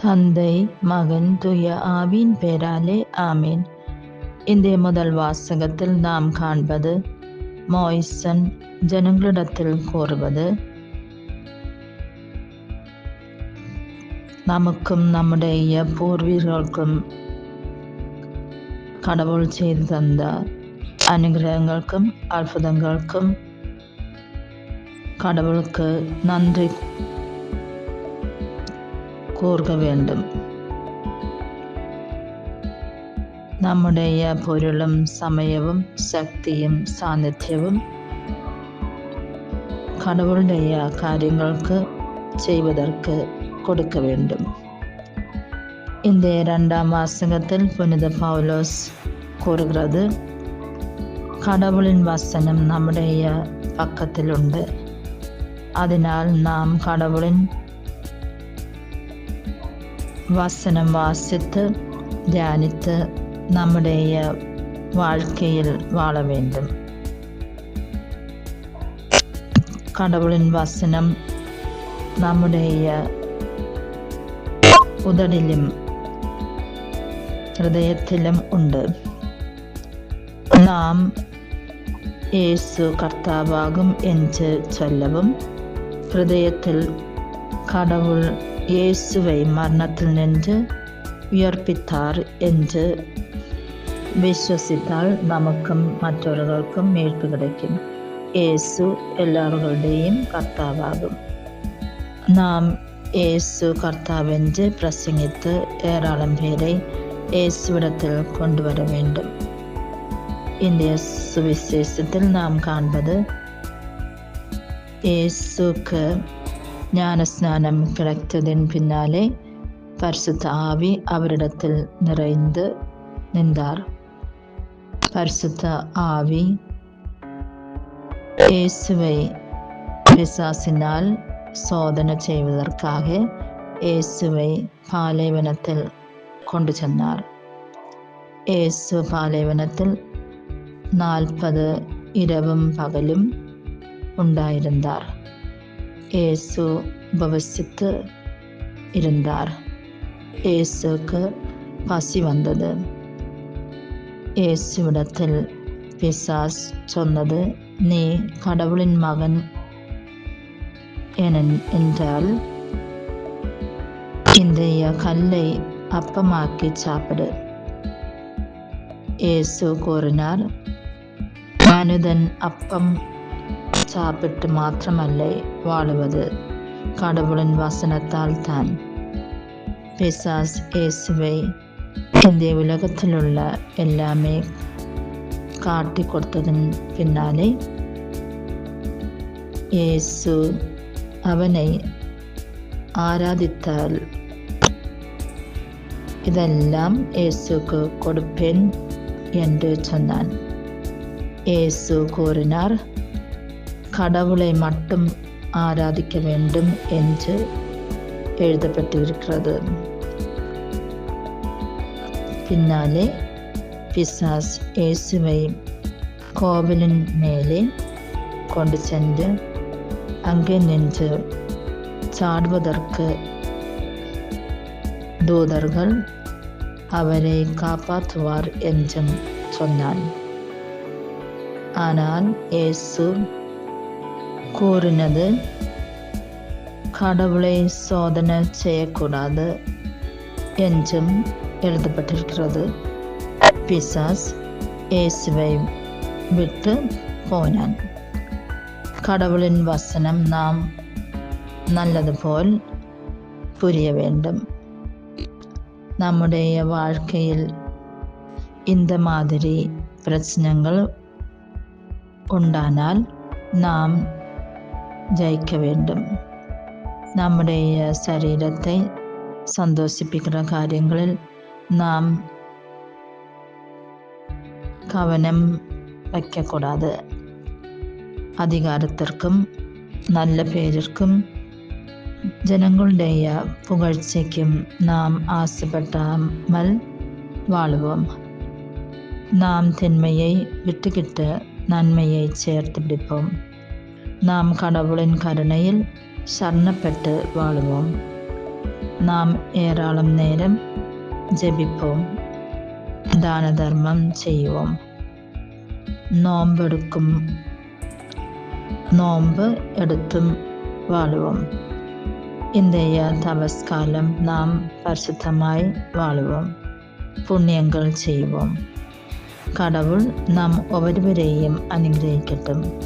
தந்தை, மகன், தூய ஆவியின் பெயராலே ஆமேன். இன்றைய முதல் வாசகத்தில் நாம் காண்பது மோய்சன் ஜனங்களிடத்தில் கூறுவது, நமக்கும் நம்முடைய பூர்வீகர்களுக்கும் கடவுள் செய்து தந்த அனுகிரகங்களுக்கும் அற்புதங்களுக்கும் கடவுளுக்கு நன்றி கூற வேண்டும். நம்முடைய பொருளும் சமயവും சக்தியும் சாநித்தியവും கடவுளுடைய காரியங்களுக்கு செய்வதற்கு கொடுக்க வேண்டும். இந்த இரண்டாம் வாசகத்தில் புனித பவுலோஸ் கூறுகிறது, கடவுளின் வசனம் நம்முடைய பக்கத்தில் உண்டு. அதனால் நாம் கடவுளின் வசனம் வாசித்து தியானித்து நம்முடைய வாழ்க்கையில் வாழ வேண்டும். கடவுளின் வசனம் நம்முடைய உதடிலும் ஹிருதயத்திலும் உண்டு. நாம் இயேசு கர்த்தாவாகும் என்று சொல்லவும், ஹிருதயத்தில் கடவுள் இயேசுவை மரணத்தில் நின்று உயிர்ப்பித்தார் என்று விசுவசித்தால் நமக்கும் மற்றவர்களுக்கும் மீட்பு கிடைக்கும். இயேசு எல்லார்களுடையும் கர்த்தாவாகும். நாம் இயேசு கர்த்தாவென்று பிரசங்கித்து ஏராளம் பேரை இயேசுவிடத்தில் கொண்டு வர வேண்டும். இந்திய சுவிசேஷத்தில் நாம் காண்பது, இயேசுக்கு ஞானஸ்நானம் கிடைத்ததின் பின்னாலே பரிசுத்த ஆவி அவரிடத்தில் நிறைந்து நின்றார். பரிசுத்த ஆவி இயேசுவை பிசாசினால் சோதனை செய்வதற்காக இயேசுவை பாலைவனத்தில் கொண்டு சென்றார். இயேசு பாலைவனத்தில் 40 இரவும் பகலும் உண்டாயிருந்தார். இயேசு உபவசித்து இருந்தார். இயேசுக்கு பசி வந்தது. இயேசுவிடத்தில் பிசாஸ் சொன்னது, நீ கடவுளின் மகன் என்றால் இன்றைய கல்லை அப்பமாக்கி சாப்பிடு. இயேசு கூறினார், மனிதன் அப்பம் சாப்பிட்டு மாத்திரமல்ல வாழுவது, கடவுளின் வசனத்தால் தான். பிசாஸ் இயேசுவை இந்த உலகத்தில் உள்ள எல்லாமே காட்டி கொடுத்ததன் பின்னாலே இயேசு அவனை ஆராதித்தால் இதெல்லாம் இயேசுக்கு கொடுப்பேன் என்று சொன்னான். இயேசு கூறினார், கடவுளை மட்டும் ஆராதிக்க வேண்டும் என்று எழுதப்பட்டிருக்கிறது. பின்னாலே பிசாஸ் இயேசுவை கோவிலின் மேலே கொண்டு சென்று அங்கே நின்று சாடுவதற்கு தூதர்கள் அவரை காப்பாற்றுவார் என்றும் சொன்னான். ஆனால் இயேசு கூறினது, கடவுளை சோதனை செய்யக்கூடாது என்றும் எழுதப்பட்டிருக்கிறது. பிசாஸ் இயேசுவை விட்டு போனான். கடவுளின் வசனம் நாம் நல்லது போல் புரிய வேண்டும். நம்முடைய வாழ்க்கையில் இந்த மாதிரி பிரச்சனைகள் உண்டானால் நாம் ஜெயிக்க வேண்டும். நம்முடைய சரீரத்தை சந்தோஷிப்பிக்கிற காரியங்களில் நாம் கவனம் வைக்கக்கூடாது. அதிகாரத்திற்கும் நல்ல பேரிற்கும் ஜனங்களுடைய புகழ்ச்சிக்கும் நாம் ஆசைப்படாமல் வாழுவோம். நாம் திண்மையை விட்டுக்கிட்டு நன்மையை சேர்த்து பிடிப்போம். நாம் கடவுளின் கருணையில் சரணப்பட்டு வாழுவோம். നാം ഏറാളം നേരം ജപിപ്പോം, ദാനധർമ്മം ചെയ്യുவோம், നോമ്പ് എടുത്തും വാഴുவோம். இன்றைய தவஸ்காலம் நாம் பரிசுத்தமாய் வாழுவோம், புண்ணியங்கள் செய்வோம். கடவுள் நாம் ஒவ்வொருவரையும் അനുഗ്രഹിക്കട്டும்.